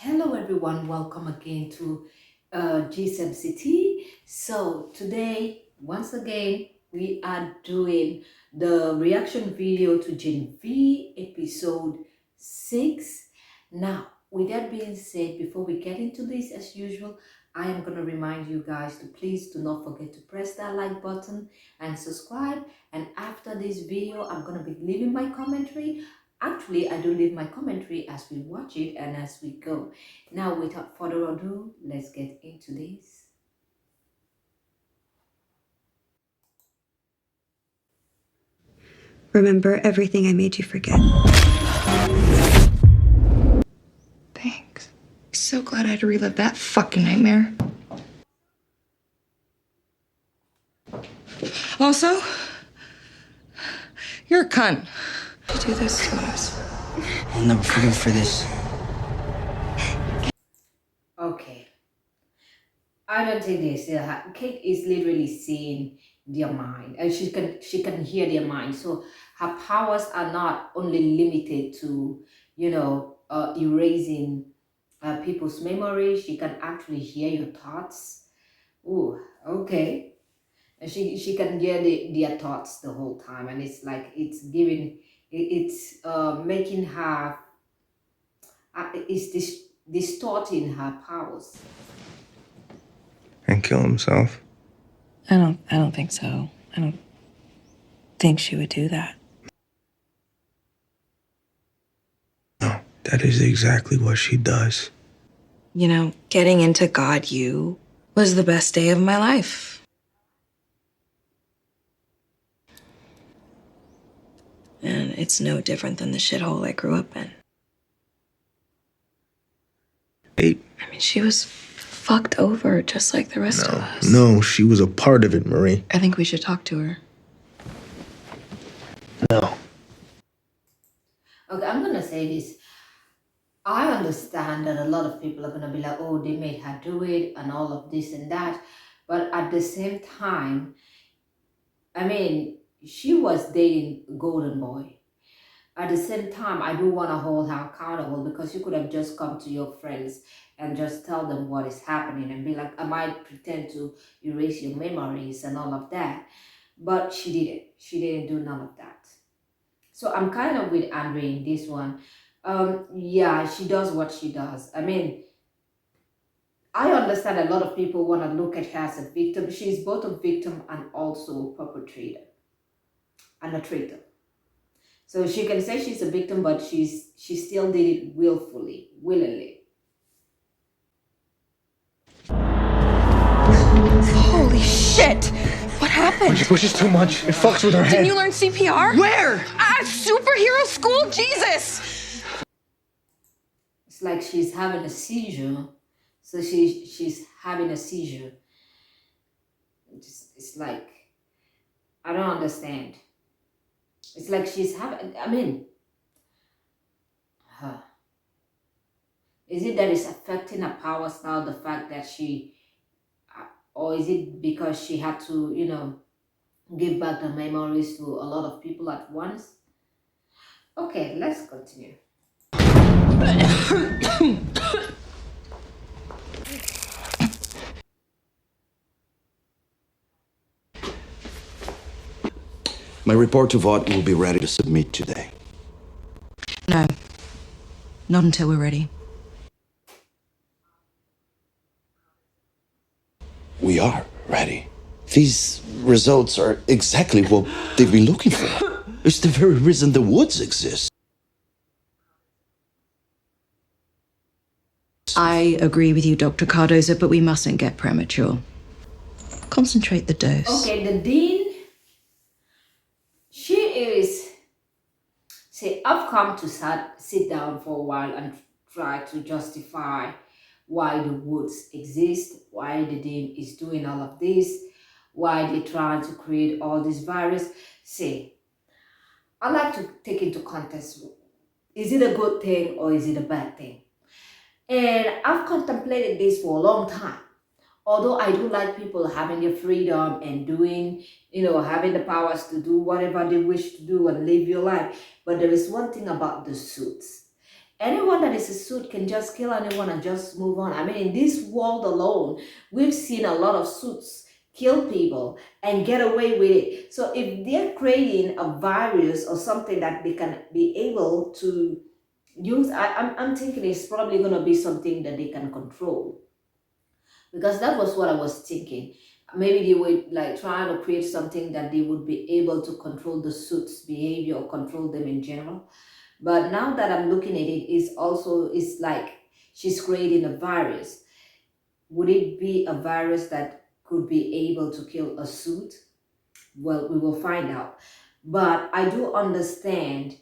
Hello everyone, welcome again to GSMCT. So today, once again, we are doing the reaction video to GenV episode 6. Now, with that being said, before we get into this, as usual, I am going to remind you guys to please do not forget to press that like button and subscribe. And after this video, I'm going to be leaving my commentary. Actually, I do leave my commentary as we watch it and as we go. Now, without further ado, let's get into this. Remember everything I made you forget. Thanks. So glad I had to relive that fucking nightmare. Also, you're a cunt. You do this to us. I'll never forgive you for this. Okay. I don't think this. Kate is literally seeing their mind, and she can hear their mind. So her powers are not only limited to erasing people's memories. She can actually hear your thoughts. Oh, okay. And she can hear their thoughts the whole time, and it's like it's giving it's making her it's distorting her powers. And kill himself. I don't think so. I don't think she would do that. No, that is exactly what she does. You know, getting into God You was the best day of my life. And it's no different than the shithole I grew up in. Hey, I mean, she was fucked over just like the rest of us. no, she was a part of it, Marie. I think we should talk to her. No. Okay, I'm gonna say this. I understand that a lot of people are gonna be like, oh, they made her do it and all of this and that, but at the same time, I mean, she was dating Golden Boy. At the same time, I do want to hold her accountable, because you could have just come to your friends and just tell them what is happening and be like, I might pretend to erase your memories and all of that. But she didn't. She didn't do none of that. So I'm kind of with Andre in this one. Yeah, she does what she does. I mean, I understand a lot of people want to look at her as a victim. She's both a victim and also a perpetrator and a traitor. So she can say she's a victim, but she still did it willingly. Holy shit! What happened? When she pushes too much, it fucks with her head. Didn't you learn CPR? Where? Superhero school? Jesus! It's like she's having a seizure. So she's having a seizure. It's like, I don't understand. It's like she's having, I mean, is it that it's affecting her powers now, the fact that she, or is it because she had to, give back the memories to a lot of people at once? Okay, let's continue. My report to VOD will be ready to submit today. No. Not until we're ready. We are ready. These results are exactly what they've been looking for. It's the very reason the woods exist. I agree with you, Dr. Cardozo, but we mustn't get premature. Concentrate the dose. Okay, the dean, she is, say, I've come to sit down for a while and try to justify why the woods exist, why the dean is doing all of this, why they're trying to create all this virus. Say, I like to take into context, is it a good thing or is it a bad thing? And I've contemplated this for a long time. Although I do like people having their freedom and doing, having the powers to do whatever they wish to do and live your life. But there is one thing about the suits. Anyone that is a suit can just kill anyone and just move on. I mean, in this world alone, we've seen a lot of suits kill people and get away with it. So if they're creating a virus or something that they can be able to use, I'm thinking it's probably going to be something that they can control, because that was what I was thinking. Maybe they were like trying to create something that they would be able to control the suits' behavior or control them in general. But now that I'm looking at it, it's like she's creating a virus. Would it be a virus that could be able to kill a suit? Well, we will find out. But I do understand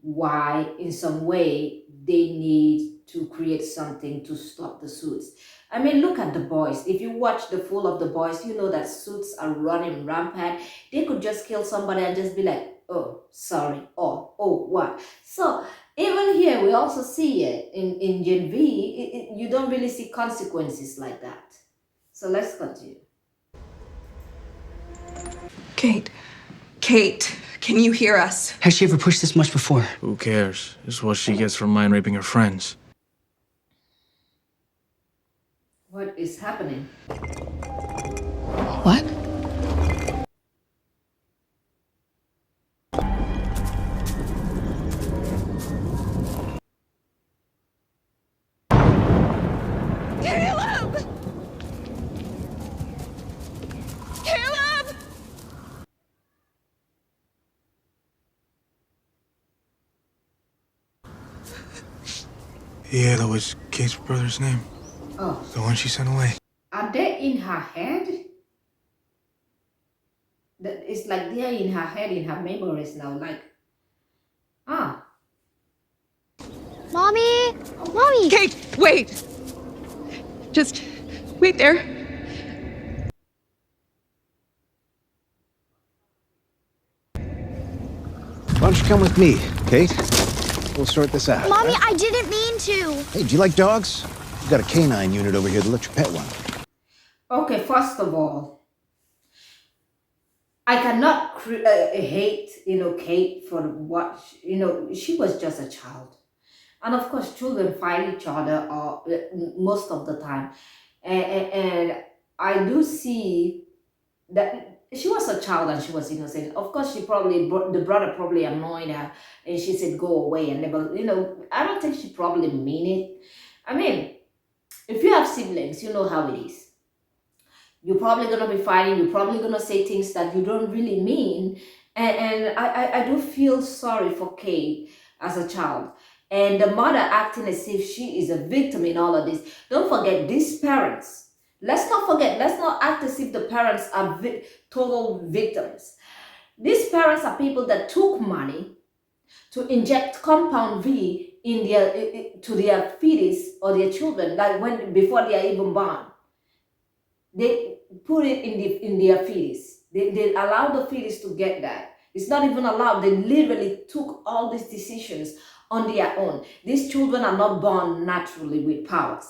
why in some way they need to create something to stop the suits. I mean, look at the boys. If you watch the full of the boys, you know that suits are running rampant. They could just kill somebody and just be like, oh, sorry, or oh, what? So even here, we also see it in Gen V, you don't really see consequences like that. So let's continue. Kate. Kate, can you hear us? Has she ever pushed this much before? Who cares? It's what she gets from mind raping her friends. What is happening? What? Caleb! Caleb! Yeah, that was Kate's brother's name. Oh, The one she sent away. are they in her head? That it's like they're in her head, in her memories now. Like, ah, Mommy! Mommy! Kate, wait! Just wait there. Why don't you come with me, Kate? We'll sort this out. Mommy, huh? I didn't mean to! Hey, do you like dogs? We've got a canine unit over here that lets you pet one. okay. First of all, I cannot hate Kate for what she was just a child, and of course children fight each other most of the time, and I do see that she was a child and she was innocent. Of course, the brother probably annoyed her, and she said, "Go away," and never, I don't think she probably mean it. I mean, if you have siblings, you know how it is. You're probably gonna be fighting. You're probably gonna say things that you don't really mean, and I do feel sorry for Kate as a child. And the mother acting as if she is a victim in all of this. Don't forget, these parents. Let's not forget, let's not act as if the parents are total victims. These parents are people that took money to inject compound V in to their fetus or their children, like before they are even born. They put it in their fetus. They allow the fetus to get that. It's not even allowed. They literally took all these decisions on their own. These children are not born naturally with powers.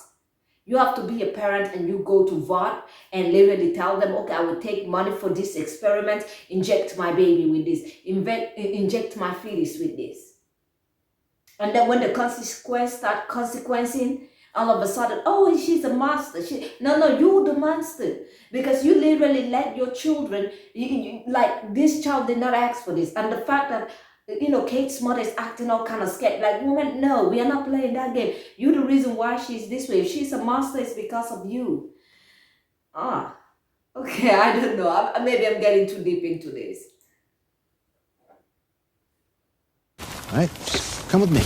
You have to be a parent and you go to VOD and literally tell them, okay, I will take money for this experiment, inject my baby with this, inject my fetus with this. And then when the consequence start consequencing, all of a sudden, oh, she's a monster. No, you're the monster. Because you literally let your children, like this child did not ask for this. And the fact that Kate's mother is acting all kind of scared. Like, woman, no, we are not playing that game. You're the reason why she's this way. If she's a monster, it's because of you. Ah, okay, I don't know. Maybe I'm getting too deep into this. All right, just come with me.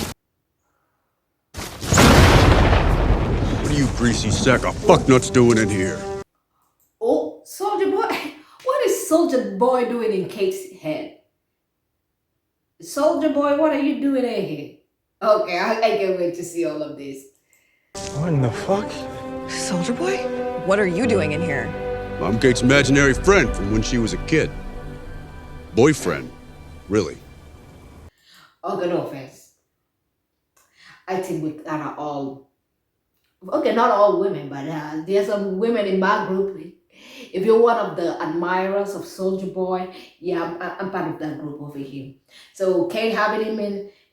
What are you greasy sack of fucknuts doing in here? Oh, Soldier Boy. What is Soldier Boy doing in Kate's head? Soldier Boy, what are you doing in here? Okay, I can't wait to see all of this. What in the fuck? Soldier Boy? What are you doing in here? I'm Kate's imaginary friend from when she was a kid. Boyfriend, really. Okay, no offense. I think we kind of all, okay, not all women, but there's some women in my group. If you're one of the admirers of Soldier Boy, yeah, I'm part of that group over here. So Kate having him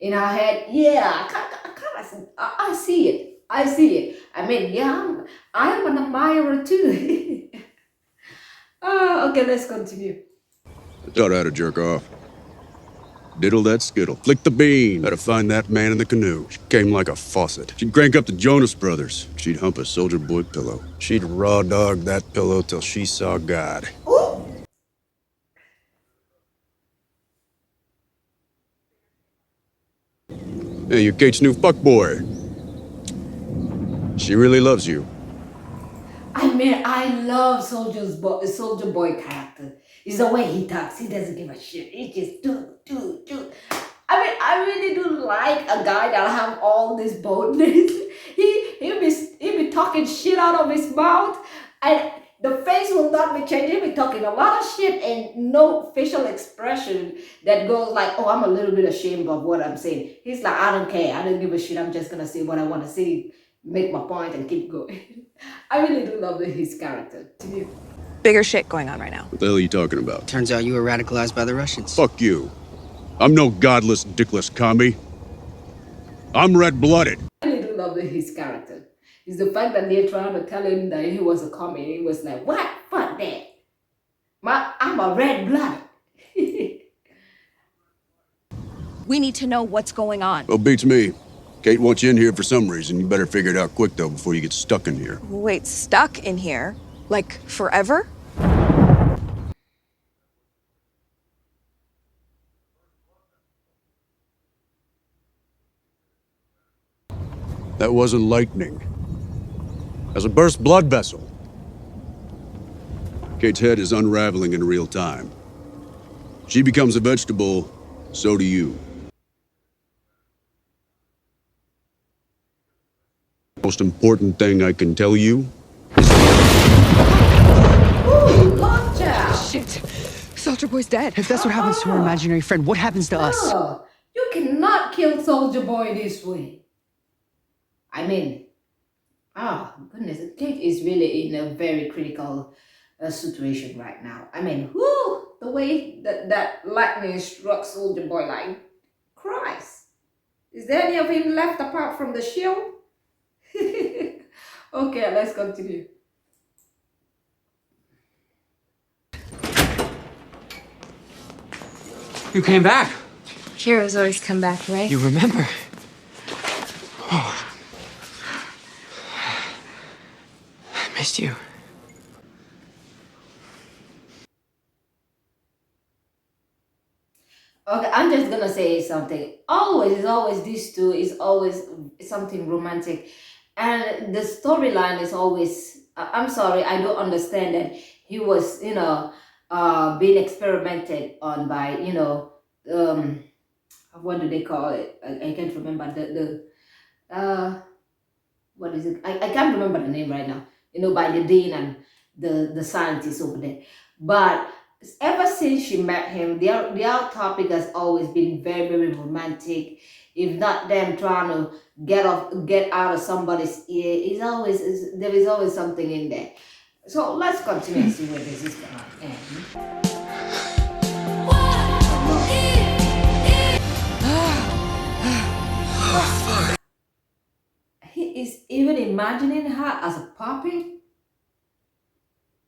in her head, yeah, I kind I see it. I see it. I mean, yeah, I'm an admirer too. Okay, let's continue. I taught her how to jerk off. Diddle that skittle. Flick the bean. How to find that man in the canoe. She came like a faucet. She'd crank up the Jonas Brothers. She'd hump a soldier boy pillow. She'd raw dog that pillow till she saw God. Ooh. Hey, you're Kate's new fuckboy. She really loves you. I mean, I love Soldier Boy character. It's the way he talks. He doesn't give a shit. He just do. I mean, I really do like a guy that have all this boldness. He be talking shit out of his mouth, and the face will not be changing. He'll be talking a lot of shit and no facial expression that goes like, "Oh, I'm a little bit ashamed of what I'm saying." He's like, "I don't care. I don't give a shit. I'm just gonna say what I want to say, make my point, and keep going." I really do love his character. To me. Bigger shit going on right now. What the hell are you talking about? Turns out you were radicalized by the Russians. Fuck you. I'm no godless, dickless commie. I'm red-blooded. I really do love his character. It's the fact that they're trying to tell him that he was a commie. He was like, "What? Fuck that. I'm a red blood." We need to know what's going on. Well, beats me. Kate wants you in here for some reason. You better figure it out quick, though, before you get stuck in here. Wait, stuck in here? Like, forever? That wasn't lightning. As a burst blood vessel. Kate's head is unraveling in real time. She becomes a vegetable, so do you. Most important thing I can tell you is Ooh, lockjaw. Shit. Soldier Boy's dead. If that's what happens to our imaginary friend, what happens to us? Oh, you cannot kill Soldier Boy this way. I mean, goodness, Kate is really in a very critical situation right now. I mean, whoo, the way that lightning struck Soldier Boy, like, Christ. Is there any of him left apart from the shield? Okay, let's continue. You came back. Heroes always come back, right? You remember. I missed you. Okay, I'm just gonna say something. Always, these two is always something romantic, and the storyline is always. I'm sorry, I don't understand that he was, being experimented on by, what do they call it? I can't remember what is it? I can't remember the name right now. By the dean and the scientists over there, but ever since she met him, their topic has always been very, very romantic. If not them trying to get out of somebody's ear, there is always something in there. So let's continue and see where this is gonna end. He is even imagining her as a puppet.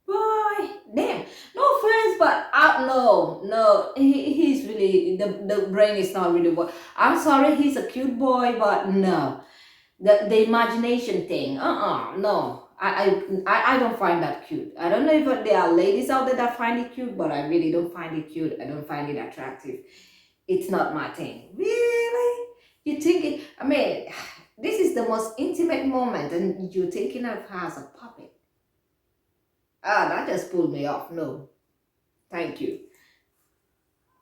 Boy, damn. No offense, but no. He's really the brain is not really what. I'm sorry, he's a cute boy, but no, the imagination thing. No. I don't find that cute. I don't know if there are ladies out there that find it cute, but I really don't find it cute. I don't find it attractive. It's not my thing. Really? You think it? I mean, this is the most intimate moment, and you're taking of her as a puppet. That just pulled me off. No. Thank you.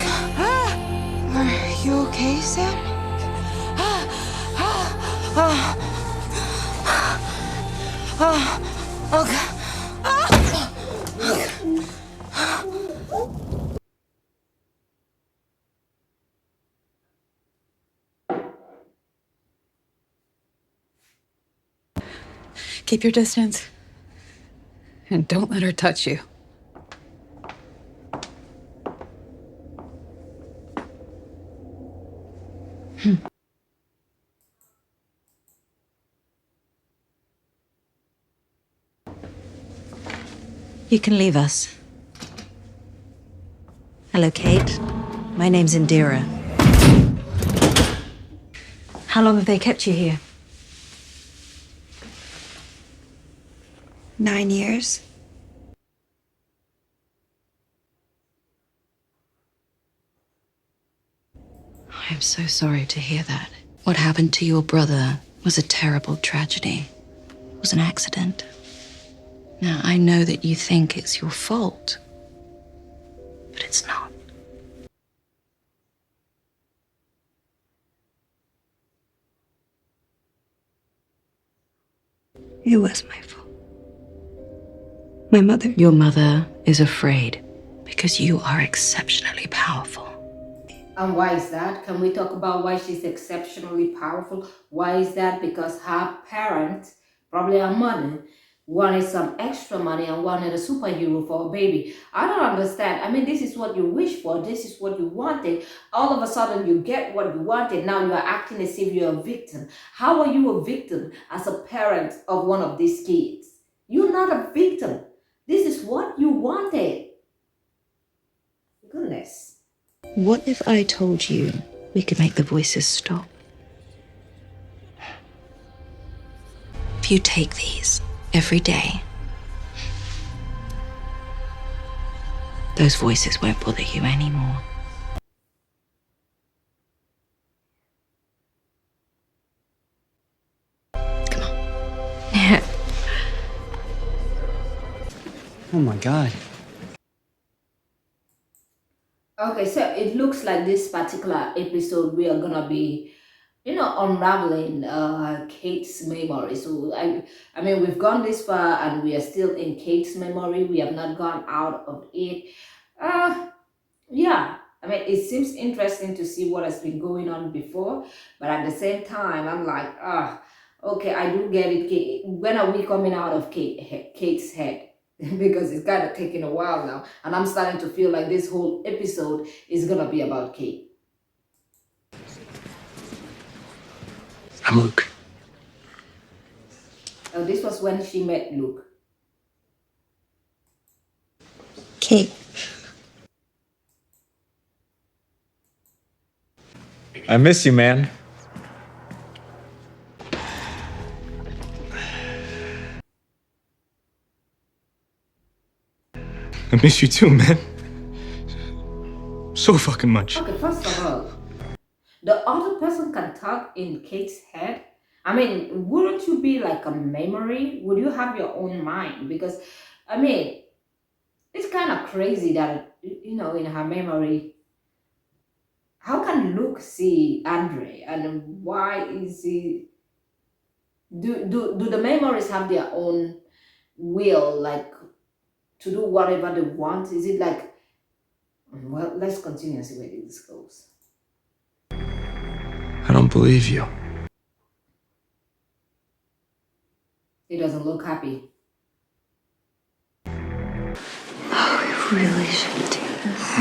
Are you okay, Sam? Keep your distance. And don't let her touch you. You can leave us. Hello, Kate. My name's Indira. How long have they kept you here? 9 years. I'm so sorry to hear that. What happened to your brother was a terrible tragedy. It was an accident. Now, I know that you think it's your fault, but it's not. It was my fault. My mother. Your mother is afraid because you are exceptionally powerful. And why is that? Can we talk about why she's exceptionally powerful? Why is that? Because her parents, probably her mother, wanted some extra money and wanted a superhero for a baby. I don't understand. I mean, this is what you wish for. This is what you wanted. All of a sudden, you get what you wanted. Now you are acting as if you're a victim. How are you a victim as a parent of one of these kids? You're not a victim. This is what you wanted. Goodness. What if I told you we could make the voices stop? If you take these every day, those voices won't bother you anymore. Come on. Oh my god. Okay, so it looks like this particular episode we are gonna be, unraveling Kate's memory. So I mean, we've gone this far and we are still in Kate's memory. We have not gone out of it. Yeah. I mean, it seems interesting to see what has been going on before, but at the same time, I'm like, okay, I do get it. When are we coming out of Kate's head? Because it's kind of taking a while now, and I'm starting to feel like this whole episode is gonna be about Kate. I'm Luke. Oh, this was when she met Luke. Kate. I miss you, man. I miss you too, man. So fucking much. Okay, first of all, the other person can talk in Kate's head. I mean, wouldn't you be like a memory? Would you have your own mind? Because, I mean, it's kind of crazy that, in her memory, how can Luke see Andre? And why is he... Do the memories have their own will, like, to do whatever they want? Is it like... Well, let's continue and see where this goes. I don't believe you. He doesn't look happy. Oh, we really shouldn't do this.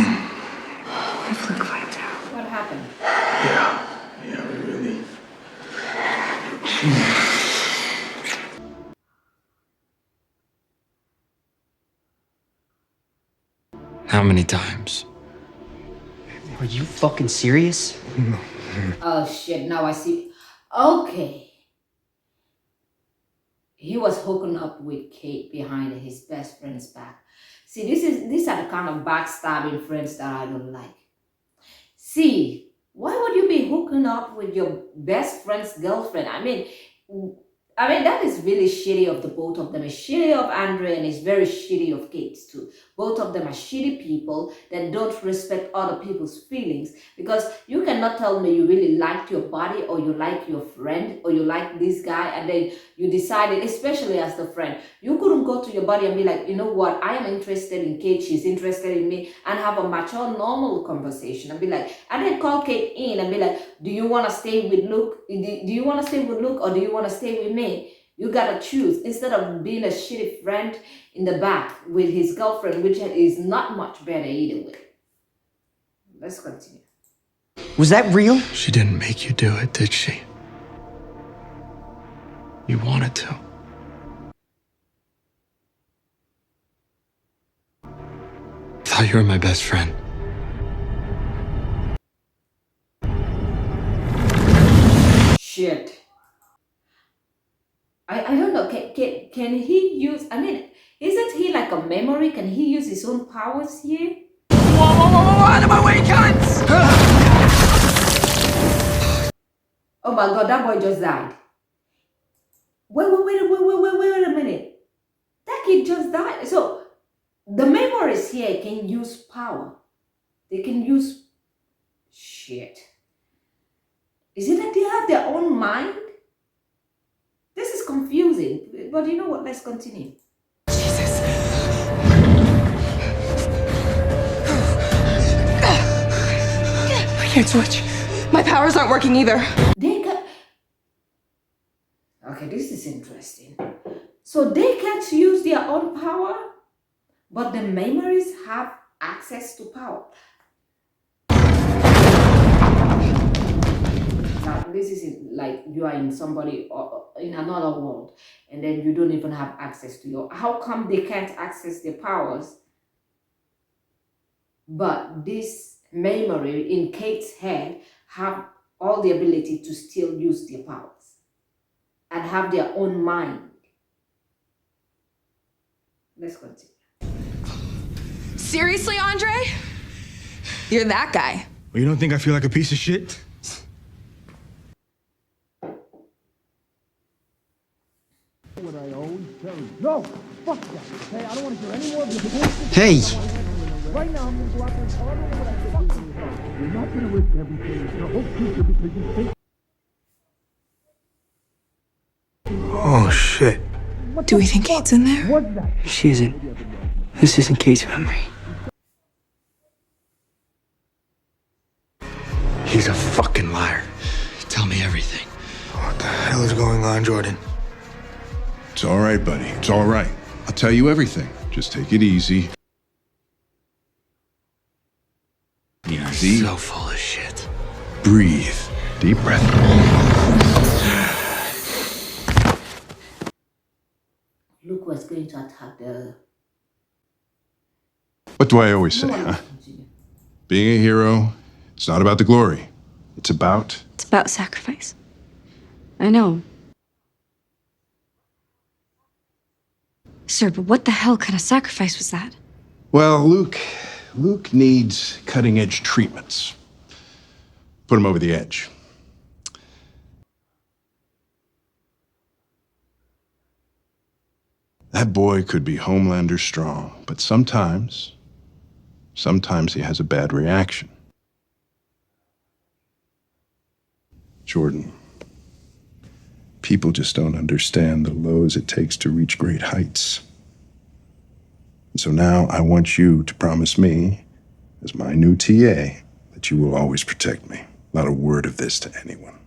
What if Luke finds out? What happened? Yeah, we really. How many times? Are you fucking serious? Oh shit, now I see. Okay. He was hooking up with Kate behind his best friend's back. See, these are the kind of backstabbing friends that I don't like. See, why would you be hooking up with your best friend's girlfriend? I mean, that is really shitty of the both of them. It's shitty of Andre and it's very shitty of Kate too. Both of them are shitty people that don't respect other people's feelings, because you cannot tell me you really liked your body or you like your friend or you like this guy and then you decided, especially as the friend, you couldn't go to your body and be like, you know what, I am interested in Kate, she's interested in me, and have a mature, normal conversation and be like, and then call Kate in and be like, do you want to stay with Luke? Do you want to stay with Luke or do you want to stay with me? You gotta choose, instead of being a shitty friend in the back with his girlfriend, which is not much better either way. Let's continue. Was that real? She didn't make you do it, did she? You wanted to. You're my best friend. Shit. I don't know. Can he use? I mean, isn't he like a memory? Can he use his own powers here? Out of my way, cunts! Oh my god, that boy just died. Wait a minute. That kid just died. So the memories here can use power. They can use shit. Is it that they have their own mind? This is confusing. But you know what? Let's continue. I can't switch. My powers aren't working either. They can. Okay, this is interesting. So they can't use their own power, but the memories have access to power. Now, this is like you are in somebody or in another world, and then you don't even have access to your. How come they can't access their powers? But this memory in Kate's head have all the ability to still use their powers and have their own mind. Let's continue. Seriously, Andre? You're that guy. Well, you don't think I feel like a piece of shit? No! Fuck that, okay? I don't want to hear any more of your bullshit. Hey! Right now, I'm gonna go out there and tell everyone what I fucking know. You're not gonna risk everything, your whole future, because you think... Oh, shit. Do we think Kate's in there? What's that? She isn't. This isn't Kate's memory. He's a fucking liar. Tell me everything. What the hell is going on, Jordan? It's all right, buddy. It's all right. I'll tell you everything. Just take it easy. You're Easy. so full of shit. Breathe. Deep breath. Luke was going to attack the. What do I always say, No one huh? else continue. Being a hero, it's not about the glory. It's about It's about sacrifice. I know. Sir, but what the hell kind of sacrifice was that? Well, Luke needs cutting-edge treatments. Put him over the edge. That boy could be Homelander strong, but sometimes he has a bad reaction. Jordan, people just don't understand the lows it takes to reach great heights. And so now I want you to promise me, as my new TA, that you will always protect me. Not a word of this to anyone.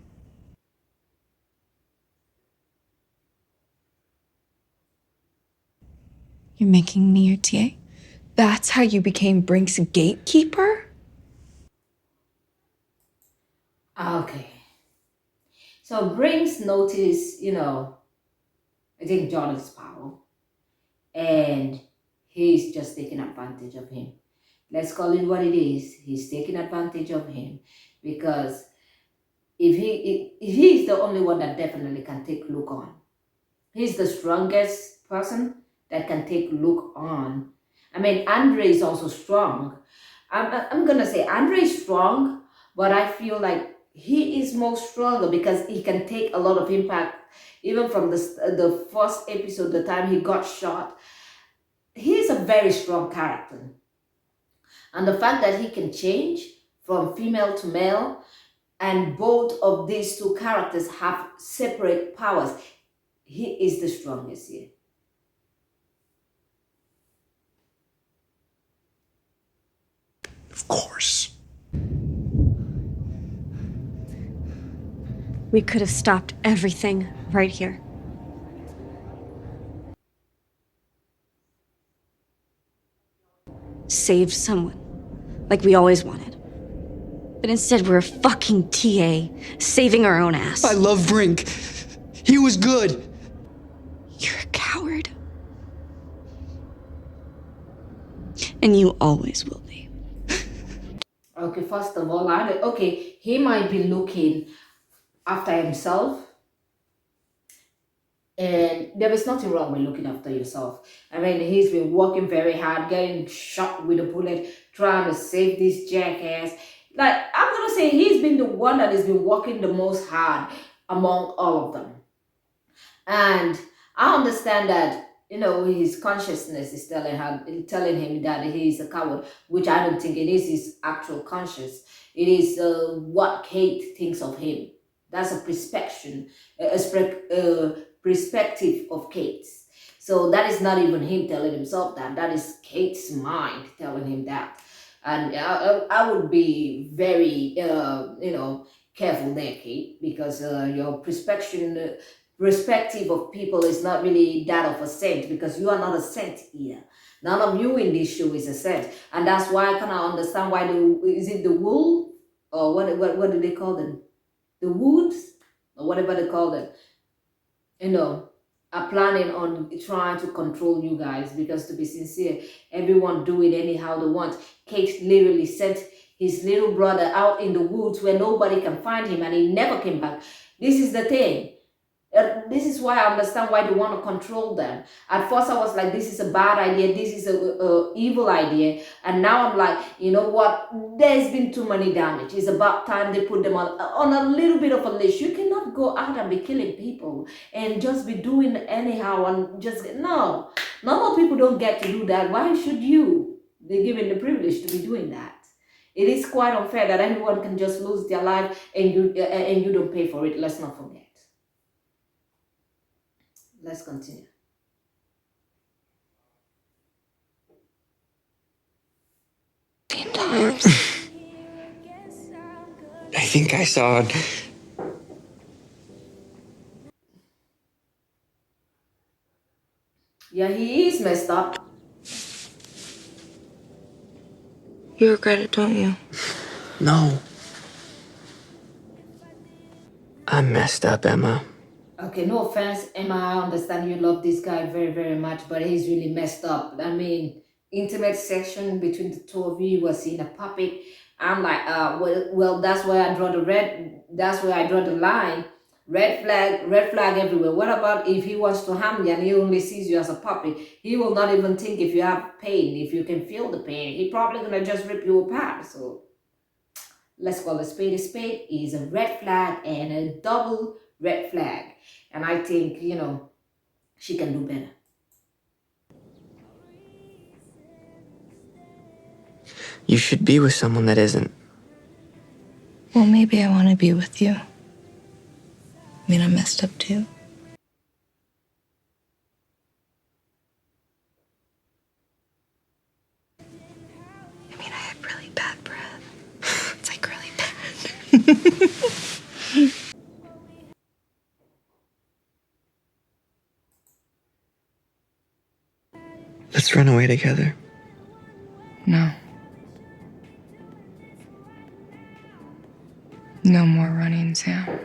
You're making me your TA? That's how you became Brink's gatekeeper? Okay. So Brinks noticed, I think Jordan's power. And he's just taking advantage of him. Let's call it what it is. He's taking advantage of him because if he's the only one that definitely can take Luke on. He's the strongest person that can take Luke on. I mean, Andre is also strong. I'm gonna say Andre is strong, but I feel like he is more stronger because he can take a lot of impact, even from the first episode, the time he got shot. He's a very strong character. And the fact that he can change from female to male, and both of these two characters have separate powers, he is the strongest here. Of course. We could have stopped everything right here. Saved someone, like we always wanted. But instead, we're a fucking TA, saving our own ass. I love Brink. He was good. You're a coward. And you always will be. Okay, first of all, okay, he might be looking after himself, and there is nothing wrong with looking after yourself. I mean, he's been working very hard, getting shot with a bullet, trying to save this jackass. Like, I'm gonna say he's been the one that has been working the most hard among all of them. And I understand that, his consciousness is telling him that he is a coward, which I don't think it is his actual conscience. It is what Kate thinks of him. That's a perspective, perspective of Kate's. So that is not even him telling himself that. That is Kate's mind telling him that. And I would be very, careful there, Kate, because your perspective of people is not really that of a saint, because you are not a saint either. None of you in this show is a saint, and that's why I cannot understand why is it the wool, or what do they call them, the woods, or whatever they call them, are planning on trying to control you guys. Because to be sincere, everyone do it anyhow they want. Kate literally sent his little brother out in the woods where nobody can find him, and he never came back. This is the thing. This is why I understand why they want to control them. At first I was like, this is a bad idea, this is a evil idea, and now I'm like, you know what, there's been too many damage. It's about time they put them on a little bit of a list. You cannot go out and be killing people and just be doing anyhow, and just no, normal people don't get to do that. Why should you be given the privilege to be doing that? It is quite unfair that anyone can just lose their life and you don't pay for it. Let's not forget. Let's continue. Times. I think I saw it. Yeah, he is messed up. You regret it, don't you? No. I'm messed up, Emma. Okay, no offense, Emma. I understand you love this guy very, very much, but he's really messed up. I mean, intimate section between the two of you was seeing a puppet. I'm like, well, that's where I draw the red. That's where I draw the line. Red flag everywhere. What about if he wants to harm you and he only sees you as a puppet? He will not even think if you have pain, if you can feel the pain. He probably gonna just rip you apart. So let's call a spade a spade. Is a red flag and a double red flag. And I think, she can do better. You should be with someone that isn't. Well, maybe I want to be with you. I mean, I'm messed up too. I mean, I have really bad breath. It's like really bad. Let's run away together. No. No more running, Sam.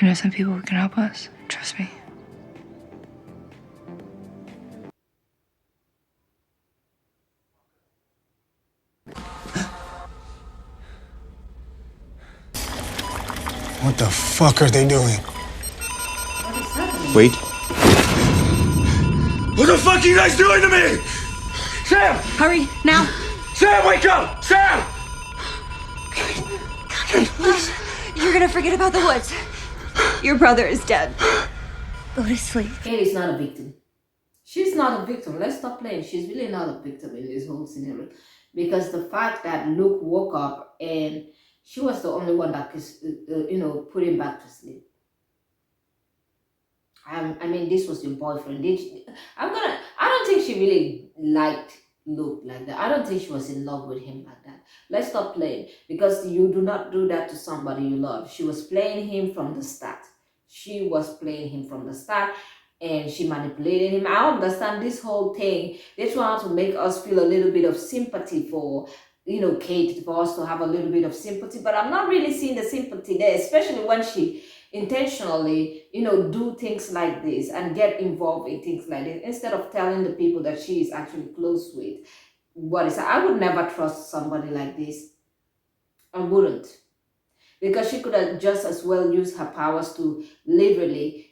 I know some people who can help us. Trust me. What the fuck are they doing? Wait. What the fuck are you guys doing to me? Sam! Hurry, now! Sam, wake up! Sam! You're gonna forget about the woods. Your brother is dead. Go to sleep. Kate is not a victim. She's not a victim. Let's stop playing. She's really not a victim in this whole scenario. Because the fact that Luke woke up and she was the only one that could, put him back to sleep. I mean, this was your boyfriend. I don't think she really liked Luke like that. I don't think she was in love with him like that. Let's stop playing, because you do not do that to somebody you love. She was playing him from the start. She was playing him from the start, and she manipulated him. I understand this whole thing. They try to make us feel a little bit of sympathy for, Kate, for us to have a little bit of sympathy, but I'm not really seeing the sympathy there, especially when she intentionally, do things like this and get involved in things like this instead of telling the people that she is actually close with. What is I would never trust somebody like this. I wouldn't. Because she could have just as well used her powers to literally,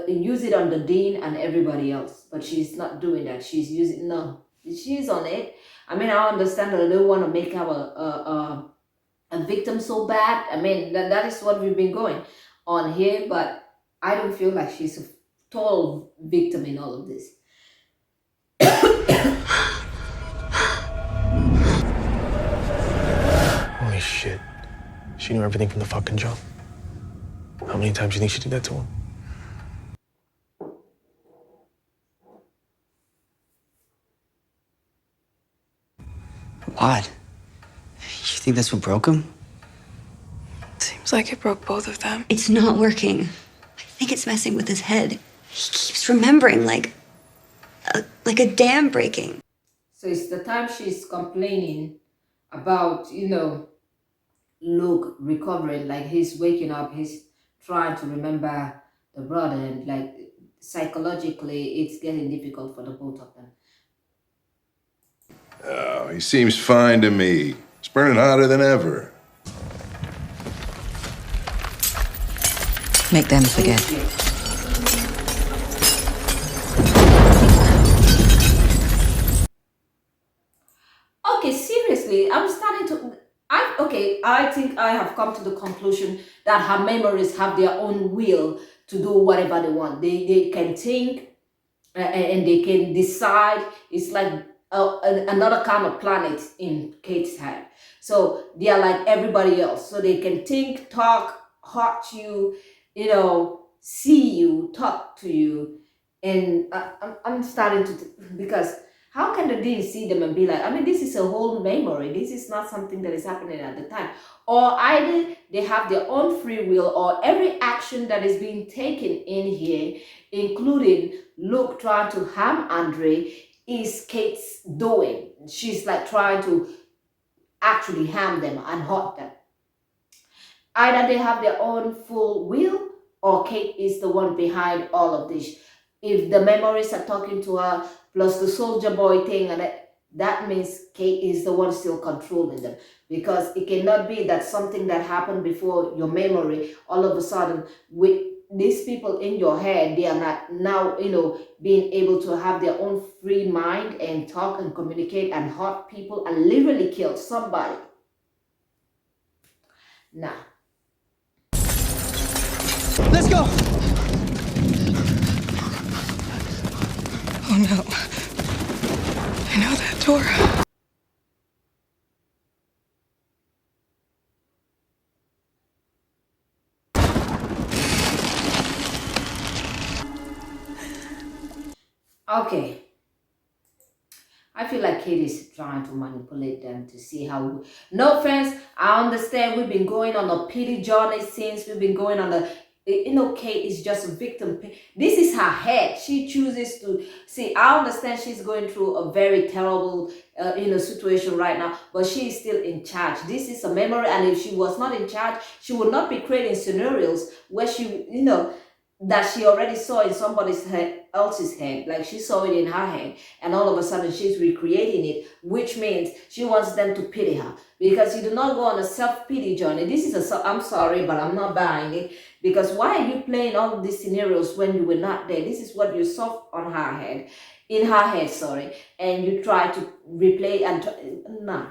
use it on the dean and everybody else. But she's not doing that. She's using, no, she's on it. I mean, I understand that they don't want to make her a victim so bad. I mean, that is what we've been going on here, but I don't feel like she's a total victim in all of this. Holy shit. She knew everything from the fucking jump. How many times do you think she did that to him? What? You think that's what broke him? Seems like it broke both of them. It's not working. I think it's messing with his head. He keeps remembering like a dam breaking. So it's the time she's complaining about, Luke recovering, like he's waking up, he's trying to remember the brother, and like psychologically, it's getting difficult for the both of them. Oh, he seems fine to me. It's burning hotter than ever. Make them forget. Okay, seriously, I'm starting to. I think I have come to the conclusion that her memories have their own will to do whatever they want. They can think and they can decide. It's like another kind of planet in Kate's head. So they are like everybody else. So they can think, talk, hurt you, see you, talk to you. And I'm starting to, because how can the dean see them and be like, I mean, this is a whole memory. This is not something that is happening at the time. Or either they have their own free will, or every action that is being taken in here, including Luke trying to harm Andre, is Kate's doing. She's like trying to actually harm them and hurt them. Either they have their own full will, or Kate is the one behind all of this. If the memories are talking to her, plus the soldier boy thing, and that means Kate is the one still controlling them. Because it cannot be that something that happened before your memory, all of a sudden, with these people in your head, they are not now, being able to have their own free mind and talk and communicate and hurt people and literally kill somebody. Nah. Let's go! Oh no. I know that door. Okay. I feel like Kate is trying to manipulate them to see how. No offense, I understand we've been going on a pity journey since we've been going on the. Kate is just a victim. This is her head. She chooses to see. I understand she's going through a very terrible, situation right now, but she is still in charge. This is a memory, and if she was not in charge, she would not be creating scenarios where she, that she already saw in somebody's head, else's head, like she saw it in her head, and all of a sudden she's recreating it, which means she wants them to pity her, because you do not go on a self-pity journey. This is I'm sorry, but I'm not buying it, because why are you playing all of these scenarios when you were not there? This is what you saw on her head, in her head, sorry, and you try to replay and nah.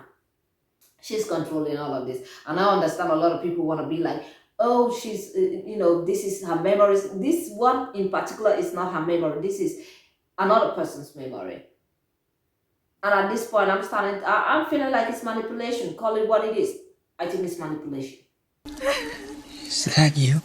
She's controlling all of this, and I understand a lot of people want to be like, oh, she's, this is her memories. This one in particular is not her memory. This is another person's memory. And at this point, I'm feeling like it's manipulation. Call it what it is. I think it's manipulation. Is that you?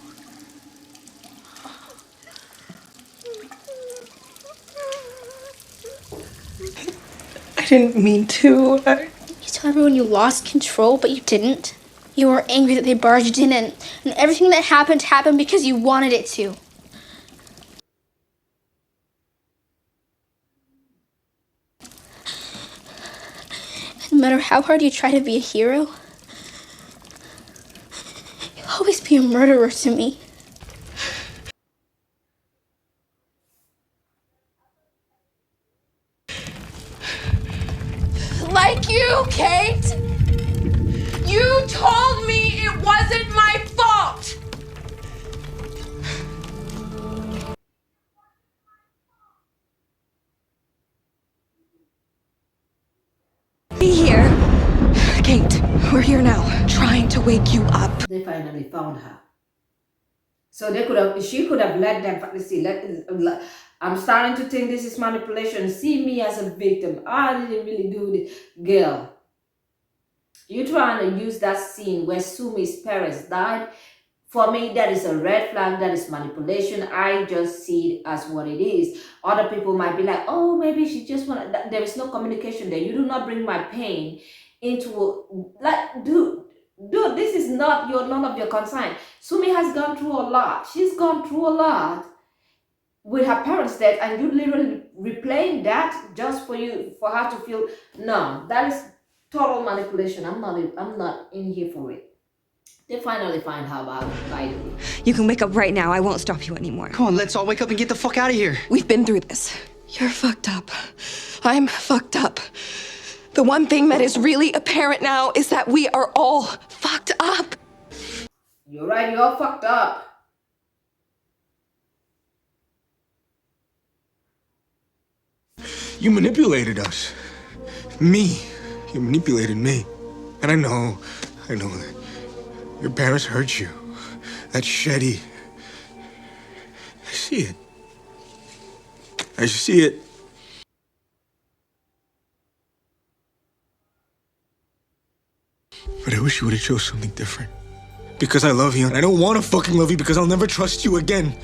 I didn't mean to. You tell everyone you lost control, but you didn't. You were angry that they barged in, and everything that happened because you wanted it to. No matter how hard you try to be a hero, you always be a murderer to me. Like you, Kate! You told me it wasn't my fault! Be here. Kate, we're here now, trying to wake you up. They finally found her. So they could have, she could have let them see. I'm starting to think this is manipulation. See me as a victim. I didn't really do it, girl. You trying to use that scene where Sumi's parents died. For me, that is a red flag. That is manipulation. I just see it as what it is. Other people might be like, oh, maybe she just want. There is no communication there. You do not bring my pain into like, dude, this is not none of your concern. Sumi has gone through a lot. She's gone through a lot with her parents' death, and you literally replaying that just for her to feel no. That is total manipulation. I'm not in here for it. They finally find her by the way. You can wake up right now. I won't stop you anymore. Come on, let's all wake up and get the fuck out of here. We've been through this. You're fucked up. I'm fucked up. The one thing that is really apparent now is that we are all fucked up. You're right, you're all fucked up. You manipulated us. Me. You manipulated me. And I know that your parents hurt you. That's shitty. I see it. I see it. But I wish you would have chose something different. Because I love you, and I don't want to fucking love you because I'll never trust you again.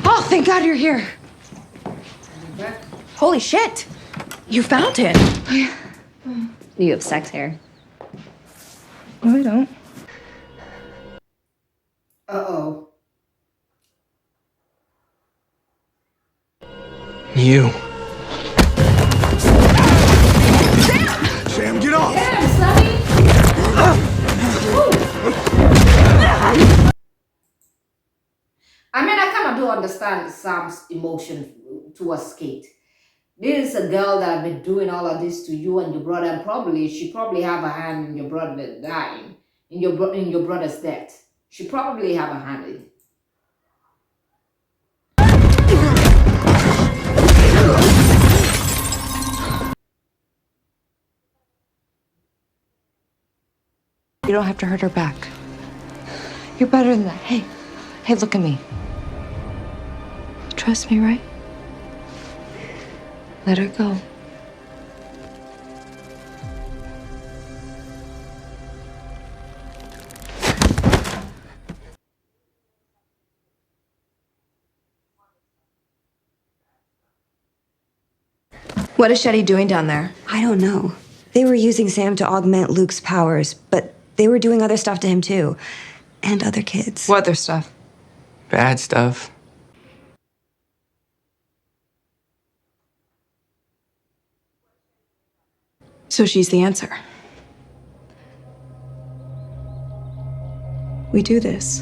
Oh, thank God you're here. Holy shit. You found it. You have sex hair. No, I don't. Uh-oh. You. Sam, get off! Damn, Sonny! I mean, I kind of do understand Sam's emotion towards Kate. This is a girl that have been doing all of this to you and your brother, and she probably have a hand in your brother dying, in your brother's death. She probably have a hand in it. You don't have to hurt her back. You're better than that. Hey, look at me. Trust me, right? Let her go. What is Shetty doing down there? I don't know. They were using Sam to augment Luke's powers, but they were doing other stuff to him too. And other kids. What other stuff? Bad stuff. So she's the answer. We do this.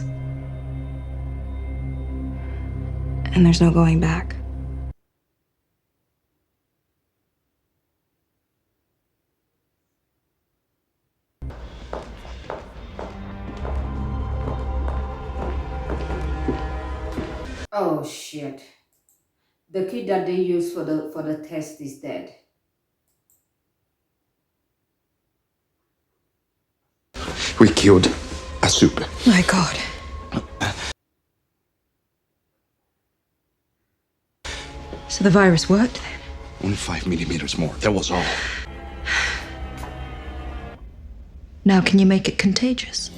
And there's no going back. Oh shit. The kid that they used for the test is dead. We killed a soup. My God. So the virus worked then? Only 5 millimeters more. That was all. Now, can you make it contagious?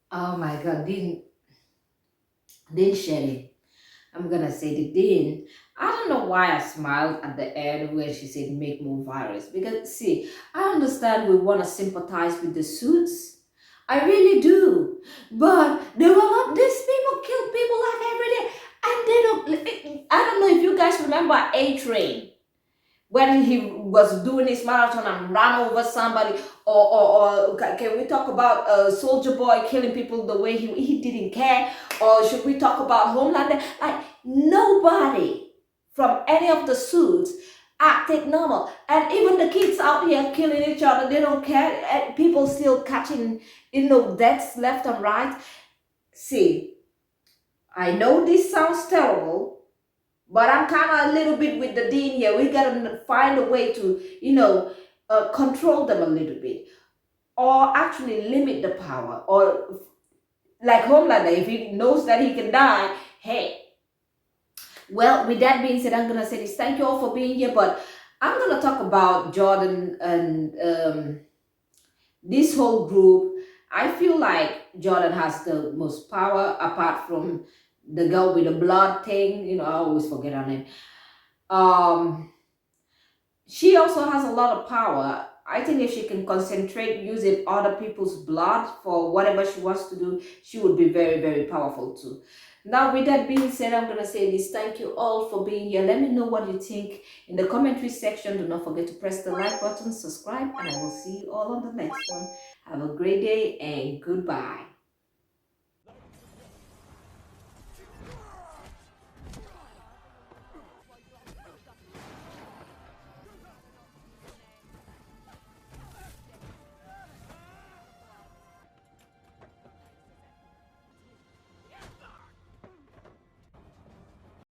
Oh my God, Dean Shetty. I'm gonna say the Dean. I don't know why I smiled at the end when she said make more virus. Because see, I understand we want to sympathize with the suits. I really do. But there were not these people kill people like every day. And they don't I don't know if you guys remember A Train when he was doing his marathon and ran over somebody, or can we talk about Soldier Boy killing people the way he didn't care, or should we talk about Homelander? Like nobody from any of the suits acted normal, and even the kids out here killing each other, they don't care. And people still catching deaths left and right. See, I know this sounds terrible, but I'm kind of a little bit with the dean here. We gotta find a way to, control them a little bit, or actually limit the power, or like Homelander, if he knows that he can die, hey. Well, with that being said, I'm gonna say this. Thank you all for being here, but I'm gonna talk about Jordan and this whole group. I feel like Jordan has the most power apart from the girl with the blood thing. I always forget her name. Um, she also has a lot of power. I think if she can concentrate using other people's blood for whatever she wants to do, she would be very, very powerful too. Now, with that being said, I'm going to say this. Thank you all for being here. Let me know what you think in the commentary section. Do not forget to press the like button, subscribe, and I will see you all on the next one. Have a great day and goodbye.